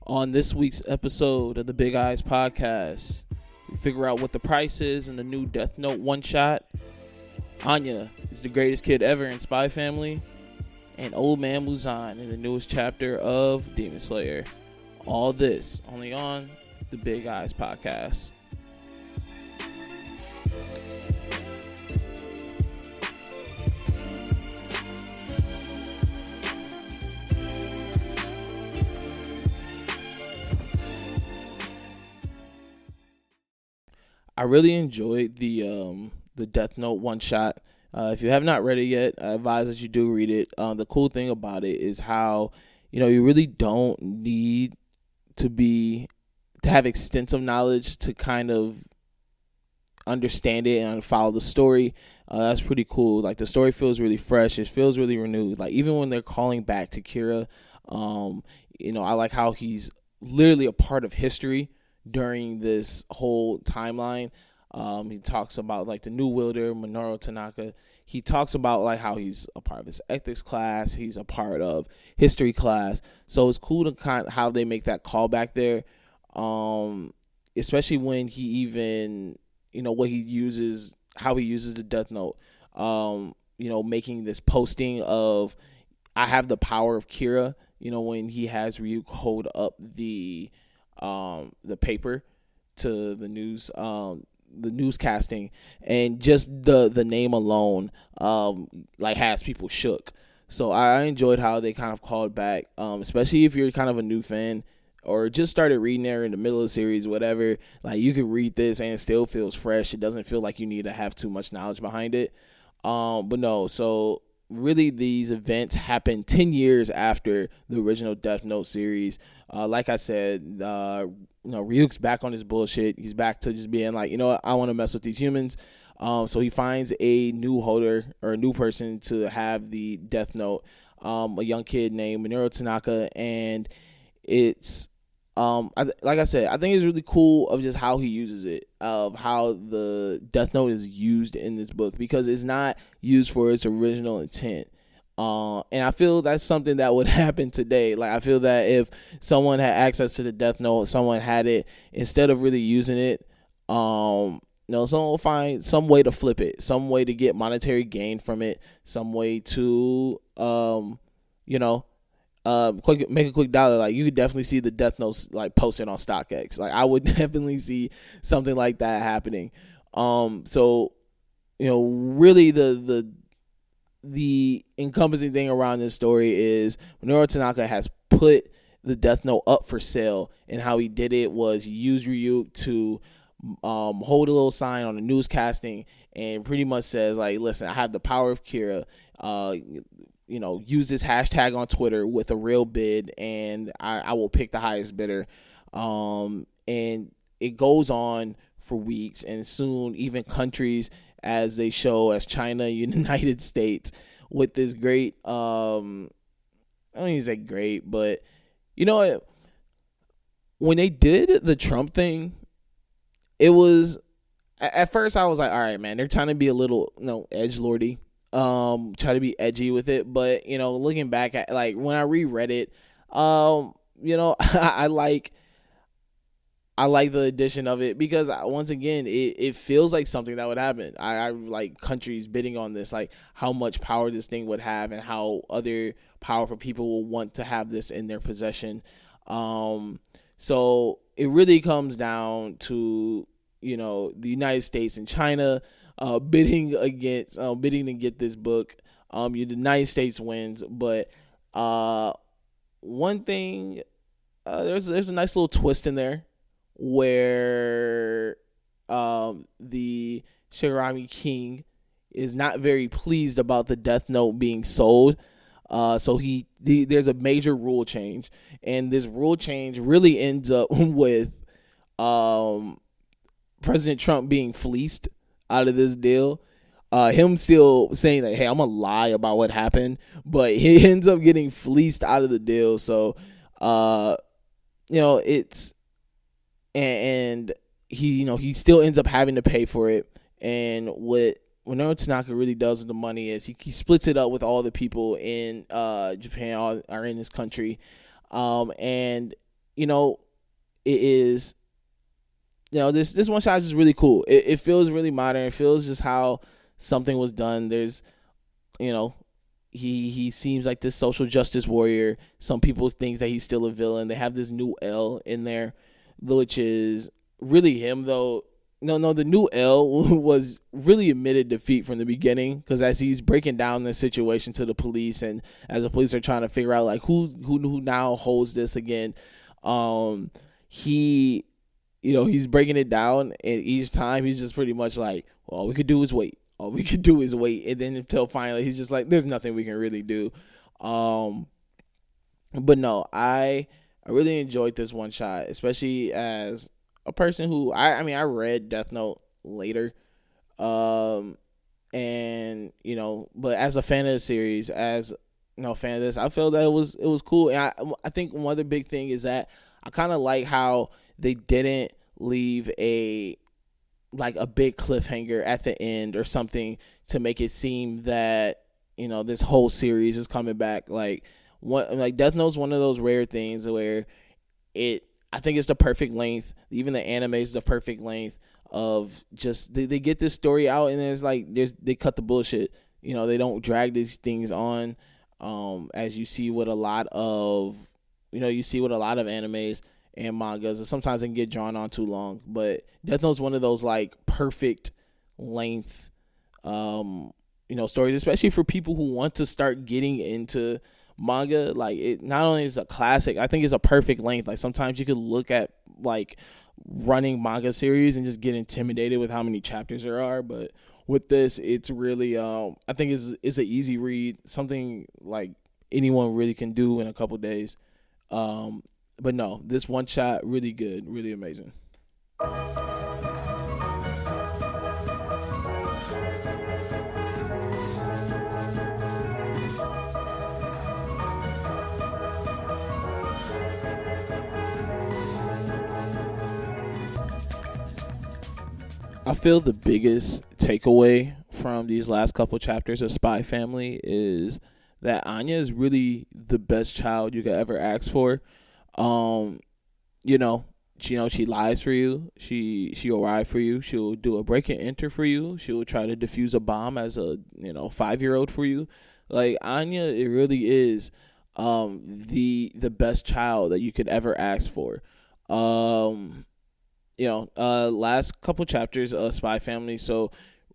On this week's episode of the Big Eyes Podcast, we figure out what the price is in the new Death Note one shot. Anya is the greatest kid ever in Spy Family. And Old Man Muzan in the newest chapter of Demon Slayer. All this only on the Big Eyes Podcast. I really enjoyed the Death Note one shot. If you have not read it yet, I advise that you do read it. The cool thing about it is how you really don't need to have extensive knowledge to kind of understand it and follow the story. That's pretty cool. Like, the story feels really fresh. It feels really renewed. Like, even when they're calling back to Kira, I like how he's literally a part of history during this whole timeline. He talks about like the new wielder Minoru Tanaka. He talks about like how he's a part of his ethics class, he's a part of history class. So it's cool to kind of how they make that callback there, especially when he even how he uses the Death Note. Making this posting of I have the power of Kira. When he has Ryuk hold up the paper to the news, the newscasting, and just the name alone has people shook. So I enjoyed how they kind of called back, especially if you're kind of a new fan or just started reading there in the middle of the series, whatever. Like, you could read this and it still feels fresh. It doesn't feel like you need to have too much knowledge behind it. But no, so really these events happen 10 years after the original Death Note series. Like I said, Ryuk's back on his bullshit. He's back to just being like, I want to mess with these humans. So he finds a new holder or a new person to have the Death Note, a young kid named Minoru Tanaka, and it's like I said, I think it's really cool of just how he uses it, of how the Death Note is used in this book, because it's not used for its original intent. And I feel that's something that would happen today. Like, I feel that if someone had access to the Death Note, someone had it, instead of really using it, someone will find some way to flip it, some way to get monetary gain from it, some way to, make a quick dollar. Like, you could definitely see the Death Notes like posted on StockX. Like, I would definitely see something like that happening. Really the encompassing thing around this story is Minoru Tanaka has put the Death Note up for sale, and how he did it was he used Ryuk to hold a little sign on the newscasting and pretty much says, like, listen, I have the power of Kira. Use this hashtag on Twitter with a real bid, and I will pick the highest bidder. And it goes on for weeks, and soon even countries as China, United States, with this great, I don't even say great, but when they did the Trump thing, it was, at first I was like, all right, man, they're trying to be a little, edgelordy, try to be edgy with it. But, looking back at, like, when I reread it, I like the addition of it, because once again, it feels like something that would happen. I like countries bidding on this, like how much power this thing would have and how other powerful people will want to have this in their possession. So it really comes down to, the United States and China bidding to get this book. The United States wins, but one thing, there's a nice little twist in there, where the Shigarami King is not very pleased about the Death Note being sold. So there's a major rule change, and this rule change really ends up with President Trump being fleeced out of this deal. Him still saying that, hey, I'm gonna lie about what happened, but he ends up getting fleeced out of the deal. So it's, and he still ends up having to pay for it. And what Minoru Tanaka really does with the money is he splits it up with all the people in Japan, are in this country, and you know, it is, this one shot is just really cool. It feels really modern. It feels just how something was done. There's, you know, he seems like this social justice warrior. Some people think that he's still a villain. They have this new L in there, which is really him though. No, the new L was really admitted defeat from the beginning, because as he's breaking down the situation to the police, and as the police are trying to figure out like who now holds this again, he, he's breaking it down, and each time he's just pretty much like, well, all we could do is wait. All we could do is wait, and then until finally he's just like, there's nothing we can really do. But no, I really enjoyed this one shot, especially as a person who I read Death Note later, and but as a fan of the series, as fan of this, I felt that it was cool. And I think one other big thing is that I kind of like how they didn't leave a big cliffhanger at the end or something to make it seem that this whole series is coming back. Death Note's one of those rare things where I think it's the perfect length. Even the anime is the perfect length of just they get this story out, and it's like they cut the bullshit. They don't drag these things on, as you see with a lot of animes and mangas, and sometimes they can get drawn on too long. But Death Note is one of those perfect length, stories, especially for people who want to start getting into manga. It not only is a classic, I think it's a perfect length. Sometimes you could look at running manga series and just get intimidated with how many chapters there are. But with this, it's really, I think it's an easy read, something anyone really can do in a couple days. But no, this one shot, really good, really amazing. I feel the biggest takeaway from these last couple chapters of Spy Family is that Anya is really the best child you could ever ask for. She lies for you. She'll ride for you. She'll do a break and enter for you. She'll try to defuse a bomb as a 5-year-old for you. Anya, it really is the best child that you could ever ask for. Last couple chapters of Spy Family. So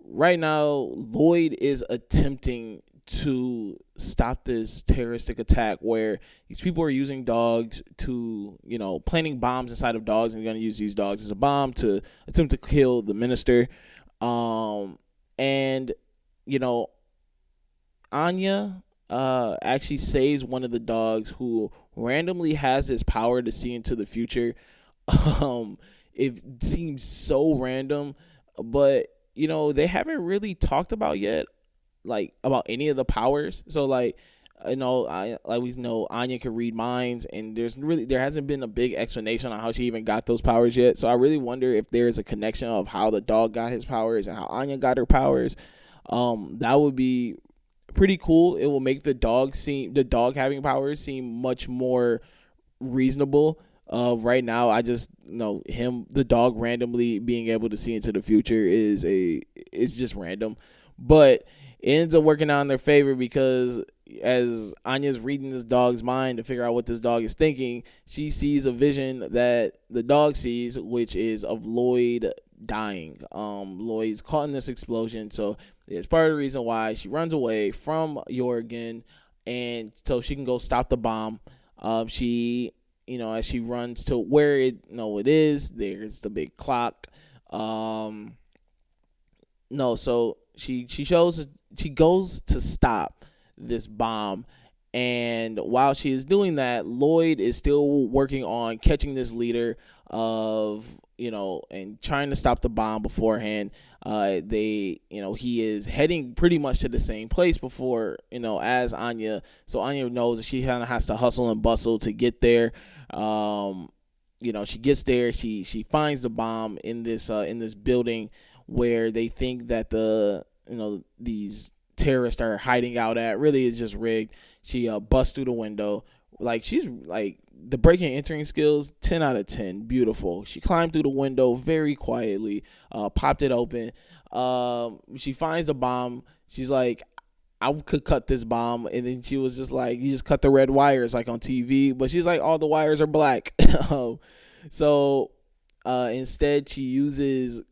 right now, Lloyd is attempting to stop this terroristic attack where these people are using dogs to, planting bombs inside of dogs, and going to use these dogs as a bomb to attempt to kill the minister. Anya actually saves one of the dogs who randomly has this power to see into the future. It seems so random, but they haven't really talked about yet, about any of the powers. So we know Anya can read minds, and there hasn't been a big explanation on how she even got those powers yet. So I really wonder if there is a connection of how the dog got his powers and how Anya got her powers. That would be pretty cool. It will make the dog having powers seem much more reasonable. Right now, I just know the dog randomly being able to see into the future is just random, but it ends up working out in their favor, because as Anya's reading this dog's mind to figure out what this dog is thinking, she sees a vision that the dog sees, which is of Lloyd dying. Lloyd's caught in this explosion, so it's part of the reason why she runs away from Yorgen, and so she can go stop the bomb. She as she runs to where it is, there's the big clock. So she goes to stop this bomb, and while she is doing that, Lloyd is still working on catching this leader of and trying to stop the bomb beforehand. He is heading pretty much to the same place before as Anya. So Anya knows that she kind of has to hustle and bustle to get there. She gets there. She finds the bomb in this building where they think that these terrorists are hiding out at. Really, is just rigged. She busts through the window, Like, she's like, the breaking and entering skills, 10 out of 10, beautiful. She climbed through the window very quietly, popped it open. She finds the bomb. She's like, I could cut this bomb. And then she was just like, you just cut the red wires like on TV. But she's like, all the wires are black. So instead, she uses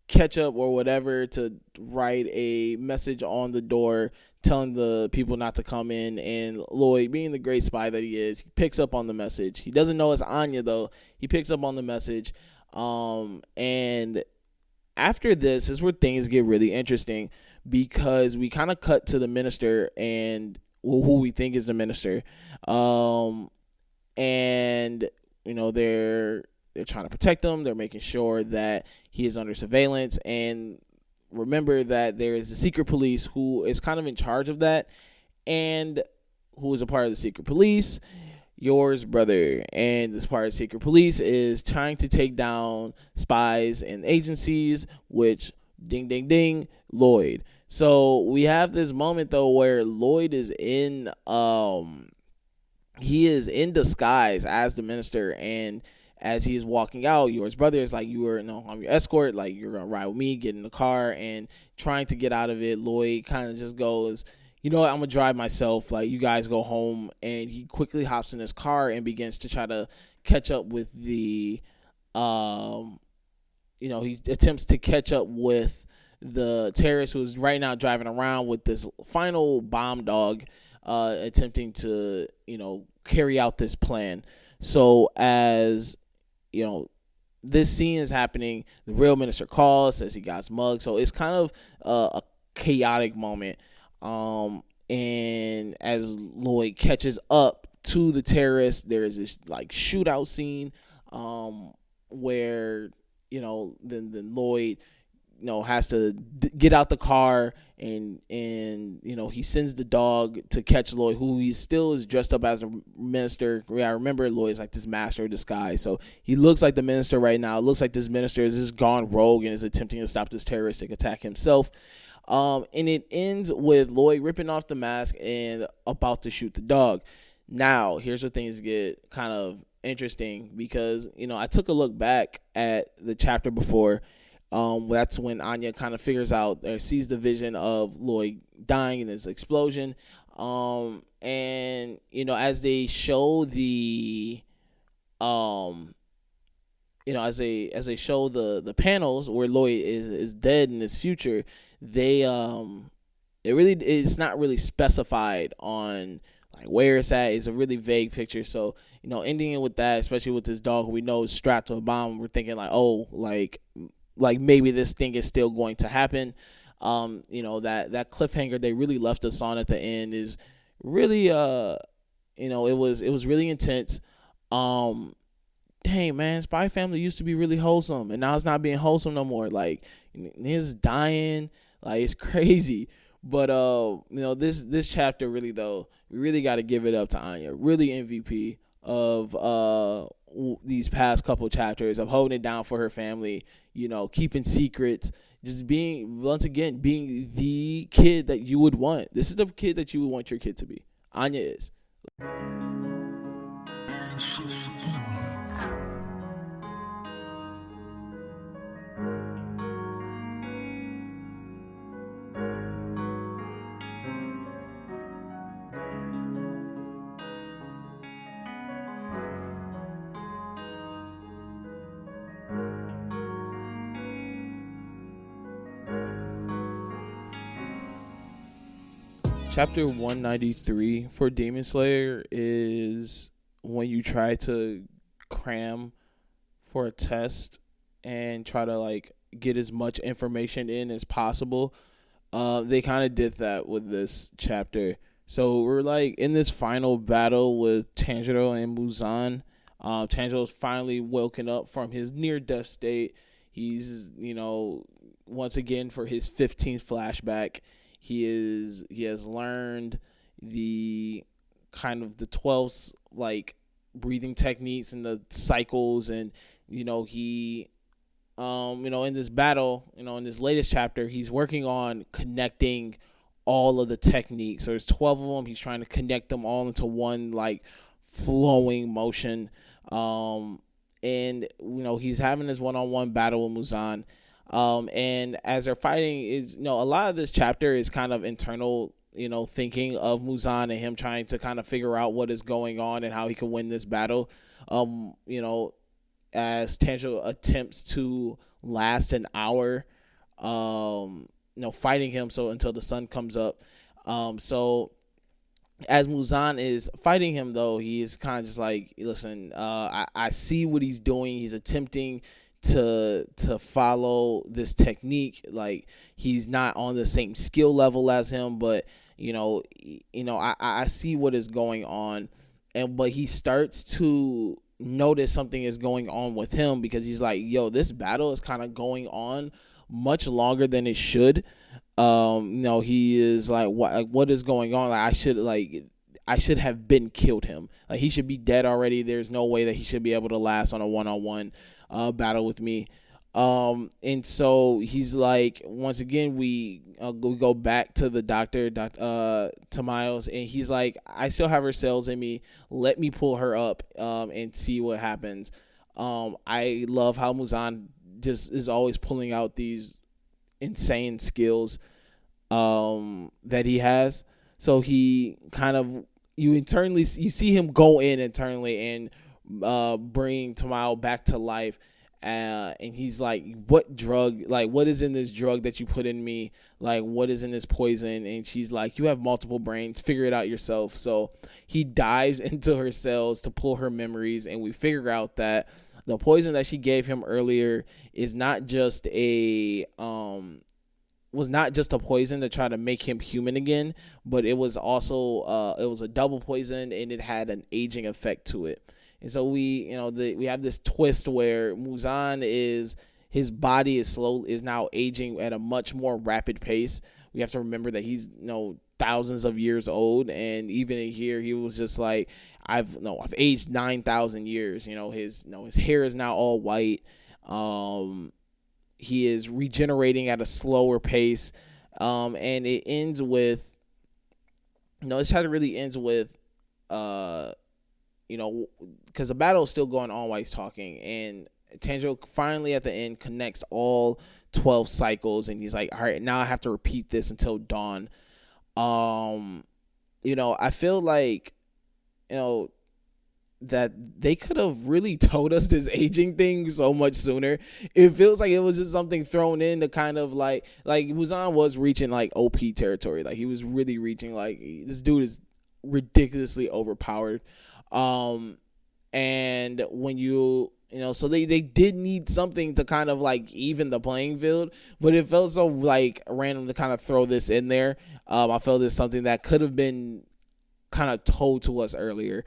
ketchup or whatever to write a message on the door telling the people not to come in. And Lloyd, being the great spy that he is, he picks up on the message. He doesn't know it's Anya, though. He picks up on the message. And after this is where things get really interesting, because we kind of cut to the minister and who we think is the minister. And they're trying to protect him. They're making sure that he is under surveillance. And remember that there is the secret police who is kind of in charge of that, and who is a part of the secret police, Yor's brother. And this part of the secret police is trying to take down spies and agencies, which, ding, ding, ding, Lloyd. So we have this moment, though, where Lloyd is he is in disguise as the minister. And as he is walking out, Yor's brother is like, I'm your escort, like, you're gonna ride with me, get in the car. And trying to get out of it, Lloyd kind of just goes, you know what, I'm gonna drive myself, like, you guys go home. And he quickly hops in his car and begins to try to catch up with he attempts to catch up with the terrorist who's right now driving around with this final bomb dog, attempting to, carry out this plan. So as this scene is happening, the real minister calls, says he got mugged. So it's kind of a chaotic moment. And as Lloyd catches up to the terrorists, there is this like shootout scene, where then Lloyd has to get out the car, and he sends the dog to catch Lloyd, who he still is dressed up as a minister. I remember Lloyd's like this master of disguise, so he looks like the minister right now. It looks like this minister is just gone rogue and is attempting to stop this terroristic attack himself. And it ends with Lloyd ripping off the mask and about to shoot the dog. Now, here's where things get kind of interesting, because I took a look back at the chapter before. That's when Anya kind of figures out or sees the vision of Lloyd dying in this explosion. And as they show the as they show the panels where Lloyd is dead in his future, it's not really specified on like where it's at. It's a really vague picture. So ending it with that, especially with this dog who we know is strapped to a bomb, we're thinking like, oh, like maybe this thing is still going to happen. That cliffhanger they really left us on at the end is really it was really intense. Dang, man, Spy Family used to be really wholesome, and now it's not being wholesome no more. Like, he's dying, like, it's crazy. But this chapter, really, though, we really got to give it up to Anya. Really MVP of these past couple chapters, of holding it down for her family, keeping secrets, just being the kid that you would want. This is the kid that you would want your kid to be. Anya is. Chapter 193 for Demon Slayer is when you try to cram for a test and try to like get as much information in as possible. They kind of did that with this chapter. So we're like in this final battle with Tanjiro and Muzan. Tanjiro's finally woken up from his near-death state. He's, once again for his 15th flashback. He has learned the kind of the 12 like breathing techniques and the cycles, and he in this battle, in this latest chapter, he's working on connecting all of the techniques. So there's 12 of them. He's trying to connect them all into one like flowing motion. And he's having this one-on-one battle with Muzan. And as they're fighting, is a lot of this chapter is kind of internal, thinking of Muzan and him trying to kind of figure out what is going on and how he can win this battle. As Tanjiro attempts to last an hour, fighting him so until the sun comes up. So as Muzan is fighting him, though, he is kind of just like, listen, I see what he's doing. He's attempting to follow this technique. Like, he's not on the same skill level as him, but I see what is going on, but he starts to notice something is going on with him, because he's like, yo, this battle is kind of going on much longer than it should. He is like, what is going on? Like, I should have been killed him. Like, he should be dead already. There's no way that he should be able to last on a one-on-one battle with me. And so he's like, once again, we go back to the doctor, to Miles, and he's like, I still have her cells in me. Let me pull her up, and see what happens. I love how Muzan just is always pulling out these insane skills, that he has. So he kind of, you see him go in internally and bring Tamao back to life. And he's like, what drug, like, what is in this drug that you put in me? Like, what is in this poison? And she's like, you have multiple brains, figure it out yourself. So he dives into her cells to pull her memories, and we figure out that the poison that she gave him earlier is not just was not just a poison to try to make him human again, but it was also it was a double poison, and it had an aging effect to it. And so we have this twist where Muzan his body is now aging at a much more rapid pace. We have to remember that he's thousands of years old, and even in here he was just like, I've aged 9,000 years. His hair is now all white. He is regenerating at a slower pace, and it ends with this chapter really ends with because the battle is still going on while he's talking, and Tanjiro finally at the end connects all 12 cycles, and he's like, all right, now I have to repeat this until dawn. I feel like that they could have really told us this aging thing so much sooner. It feels like it was just something thrown in to kind of like Muzan was reaching like OP territory. Like, he was really reaching, like, this dude is ridiculously overpowered. And when so they did need something to kind of like even the playing field, but it felt so like random to kind of throw this in there. I felt this something that could have been kind of told to us earlier.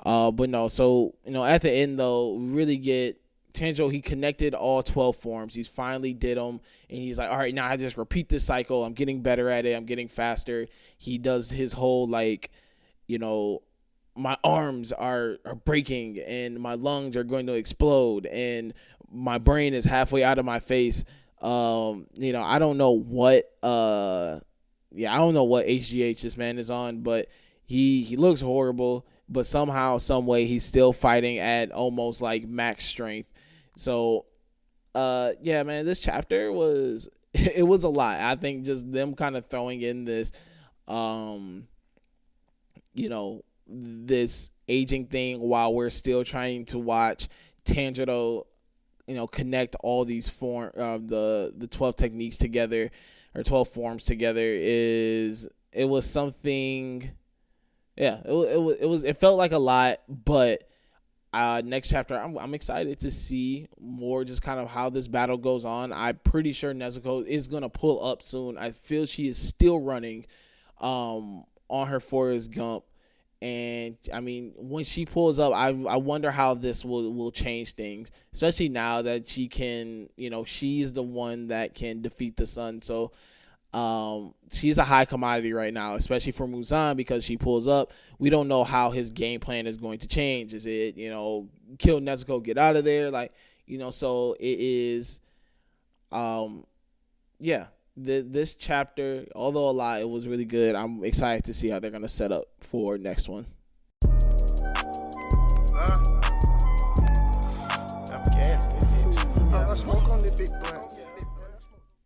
But no, so, at the end, though, we really get Tanjiro. He connected all 12 forms. He's finally did them, and he's like, all right, now I just repeat this cycle. I'm getting better at it. I'm getting faster. He does his whole, like, my arms are breaking, and my lungs are going to explode, and my brain is halfway out of my face. I don't know what, I don't know what HGH this man is on, but he looks horrible. But somehow, some way, he's still fighting at almost like max strength. So, man, this chapter was it was a lot. I think just them kind of throwing in this, this aging thing while we're still trying to watch Tanjiro, connect all these the 12 techniques together, or 12 forms together, it was something. Yeah, it felt like a lot, but next chapter, I'm excited to see more, just kind of how this battle goes on. I'm pretty sure Nezuko is gonna pull up soon. I feel she is still running, on her Forrest Gump, and I mean, when she pulls up, I wonder how this will change things, especially now that she can, she's the one that can defeat the sun. So. She's a high commodity right now, especially for Muzan, because she pulls up. We don't know how his game plan is going to change. Is it, kill Nezuko, get out of there? Like, so it is, this chapter, although a lot, it was really good. I'm excited to see how they're going to set up for next one. I'm gassed. I smoke on the big blunts.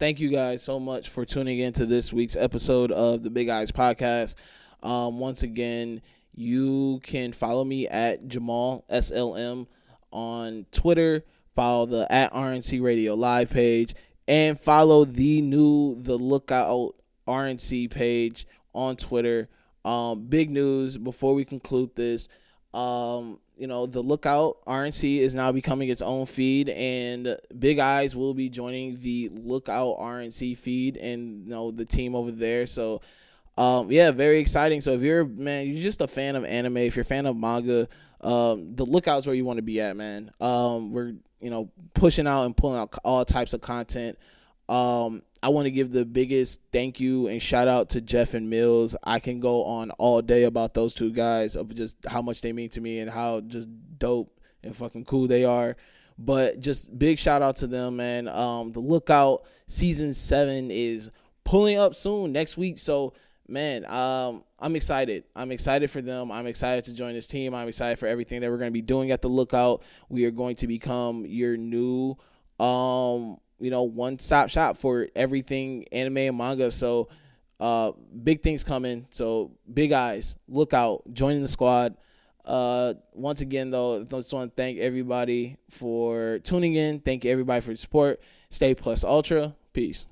Thank you guys so much for tuning in to this week's episode of the Big Eyes Podcast. Once again, you can follow me at Jamal SLM on Twitter. Follow the at RNC Radio Live page and follow the Lookout RNC page on Twitter. Big news before we conclude this. The Lookout RNC is now becoming its own feed, and Big Eyes will be joining the Lookout RNC feed and the team over there. So, very exciting. So if you're just a fan of anime, if you're a fan of manga, the Lookout's where you want to be at, man. We're pushing out and pulling out all types of content. I want to give the biggest thank you and shout out to Jeff and Mills. I can go on all day about those two guys, of just how much they mean to me and how just dope and fucking cool they are. But just big shout out to them, man. The Lookout season 7 is pulling up soon next week. So, man, I'm excited. I'm excited for them. I'm excited to join this team. I'm excited for everything that we're going to be doing at the Lookout. We are going to become your new one-stop shop for everything anime and manga. So big things coming. So Big Eyes, Lookout, joining the squad. Once again, though, I just want to thank everybody for tuning in. Thank everybody for your support. Stay plus ultra. Peace.